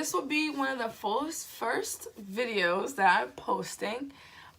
this will be one of the first videos that I'm posting.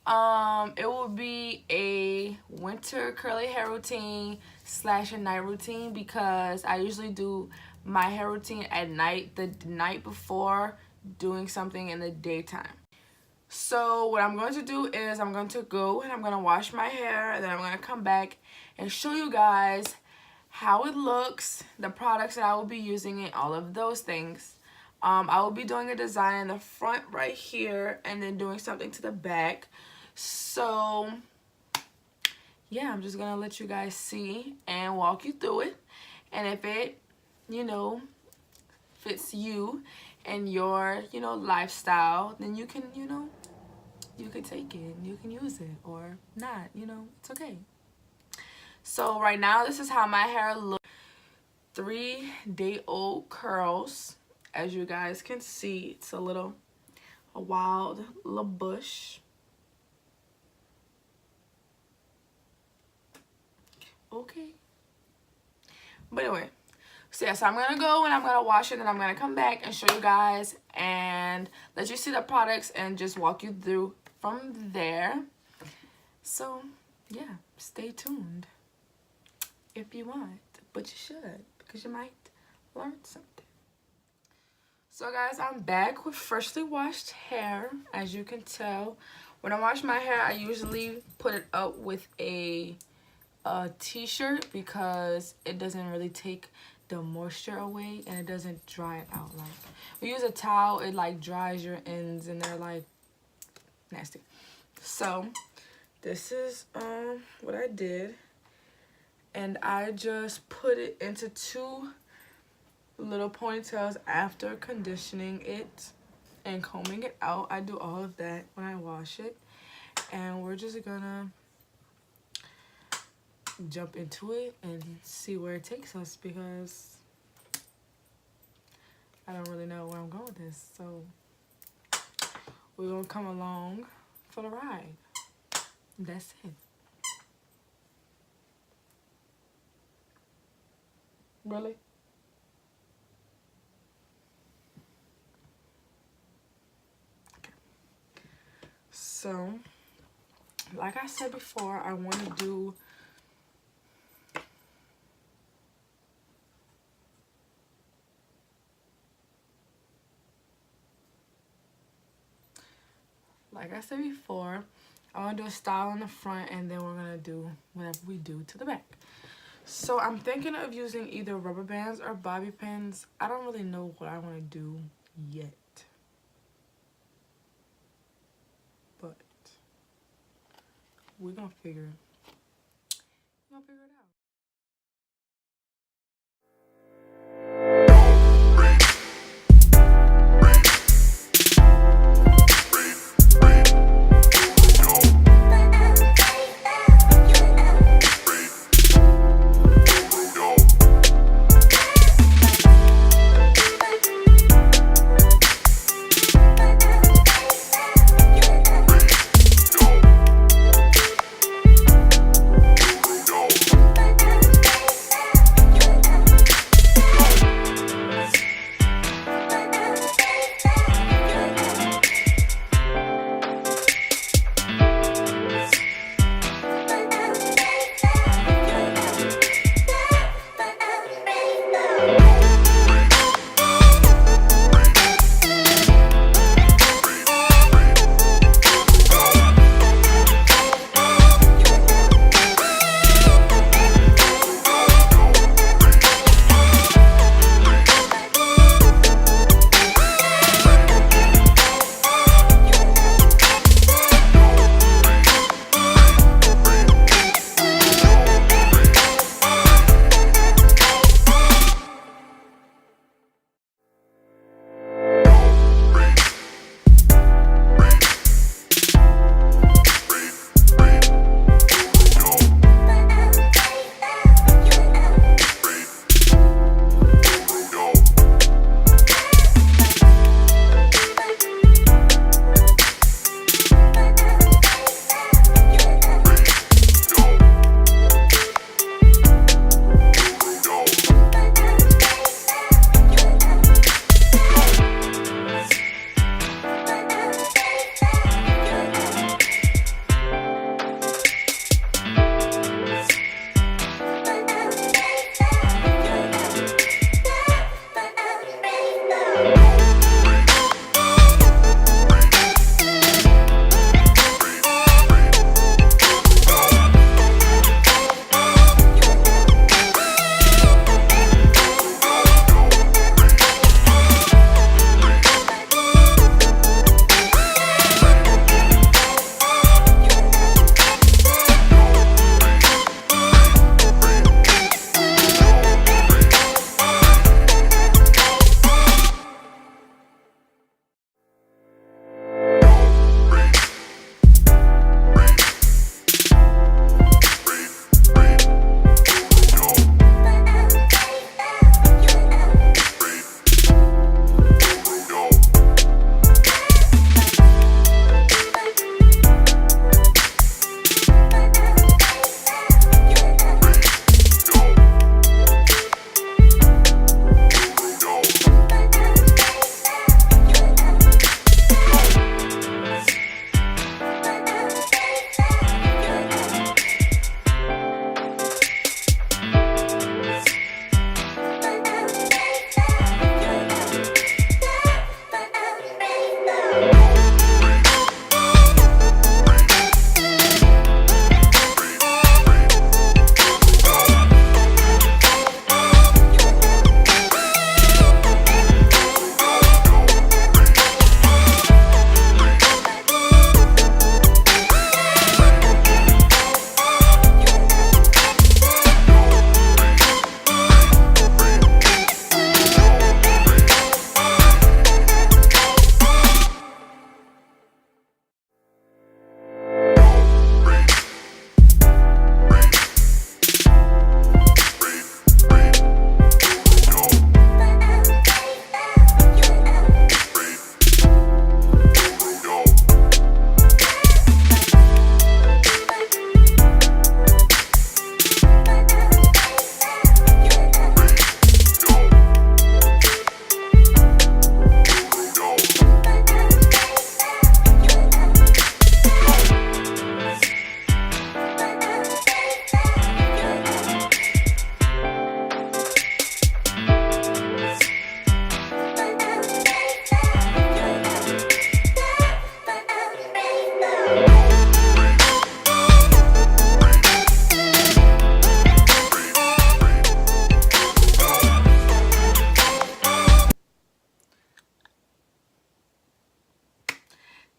It will be a winter curly hair routine / a night routine, because I usually do my hair routine at night, the night before doing something in the daytime. So what I'm going to do is I'm going to go and I'm going to wash my hair, and then I'm going to come back and show you guys how it looks, the products that I will be using, and all of those things. I will be doing a design in the front right here and then doing something to the back. So yeah, I'm just going to let you guys see and walk you through it. And if it, you know, fits you and your, you know, lifestyle, then you can, you know, you can take it, you can use it, or not, you know, it's okay. So right now, this is how my hair looks. 3-day-old curls. As you guys can see, it's a wild little bush. Okay. But anyway, so yeah, so I'm gonna go and I'm gonna wash it, and I'm gonna come back and show you guys and let you see the products and just walk you through from there. So yeah, stay tuned if you want, but you should, because you might learn something. So guys, I'm back with freshly washed hair. As you can tell, when I wash my hair, I usually put it up with a t-shirt, because it doesn't really take the moisture away and it doesn't dry it out. Like, we use a towel, it like dries your ends and they're like nasty. So this is what I did, and I just put it into 2 little ponytails after conditioning it and combing it out. I do all of that when I wash it, and we're just gonna jump into it and see where it takes us, because I don't really know where I'm going with this. So we're gonna come along for the ride. That's it. Really? Okay. So, like I said before, I want to do I want to do a style in the front, and then we're going to do whatever we do to the back. So I'm thinking of using either rubber bands or bobby pins. I don't really know what I want to do yet, but we're going to figure it out.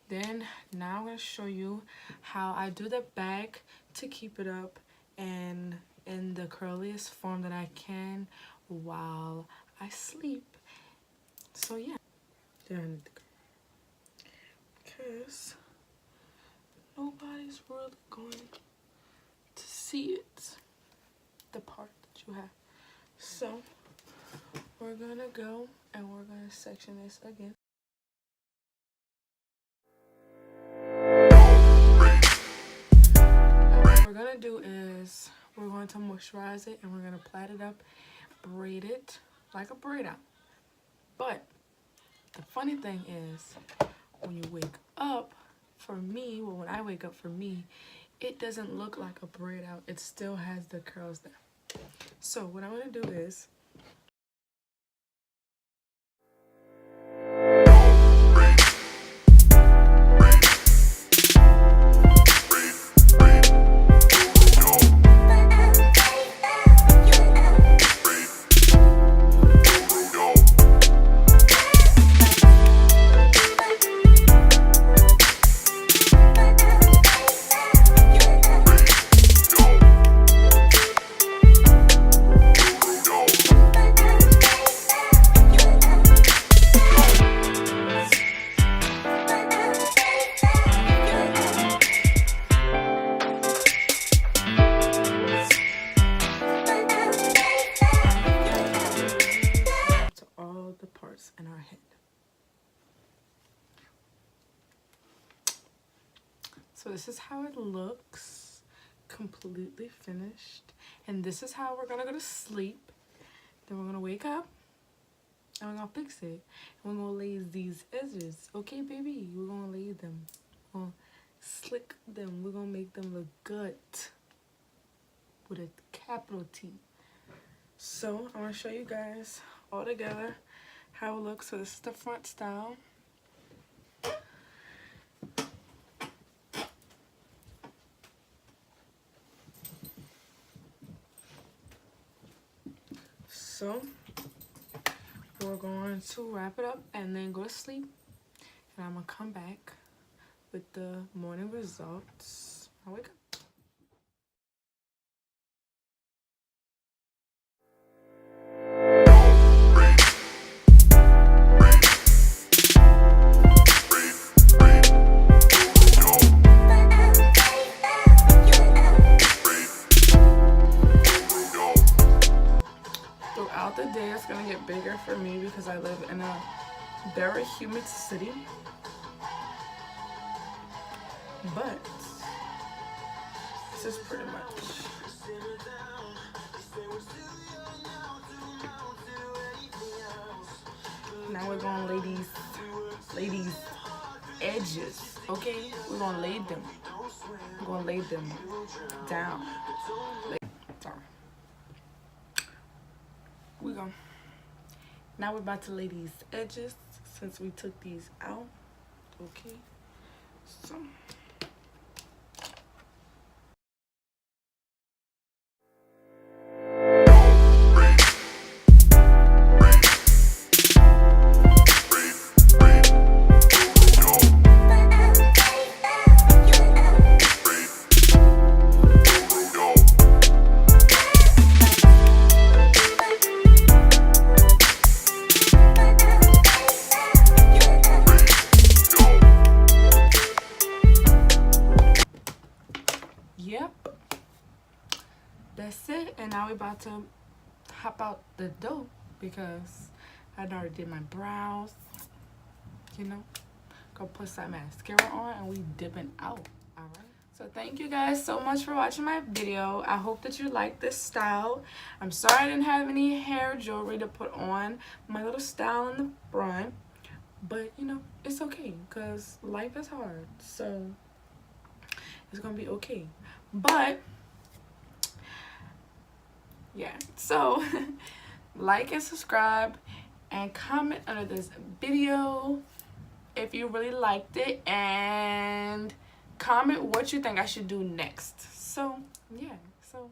Then now I'm going to show you how I do the back to keep it up and in the curliest form that I can while I sleep. So yeah. Because nobody's really going to see it, the part that you have. So we're gonna go and we're gonna section this again. And what we're gonna do is we're going to moisturize it and we're gonna plait it up, braid it like a braid out. But the funny thing is, when you wake up, for me, well, when I wake up, for me, it doesn't look like a braid out. It still has the curls there. So what I'm gonna do is in our head. So this is how it looks, completely finished. And this is how we're gonna go to sleep. Then we're gonna wake up and we're gonna fix it. And we're gonna lay these edges. Okay, baby, we're gonna lay them. We're gonna slick them. We're gonna make them look good with a capital T. So I'm gonna show you guys all together how it looks. So this is the front style. So we're going to wrap it up and then go to sleep. And I'm gonna come back with the morning results. I wake up. Throughout the day, it's gonna get bigger for me because I live in a very humid city. But this is pretty much. Now we're gonna lay these edges, okay? We're gonna lay them. We're gonna lay them down. Sorry. Now we're about to lay these edges since we took these out. Okay. So. Yep, that's it. And now we're about to hop out the door because I already did my brows, you know, go put some mascara on and we dipping out. All right, so thank you guys so much for watching my video. I hope that you like this style. I'm sorry I didn't have any hair jewelry to put on my little style in the front, but you know, it's okay because life is hard, so it's gonna be okay. But yeah, so like and subscribe and comment under this video if you really liked it, and comment what you think I should do next. So yeah, so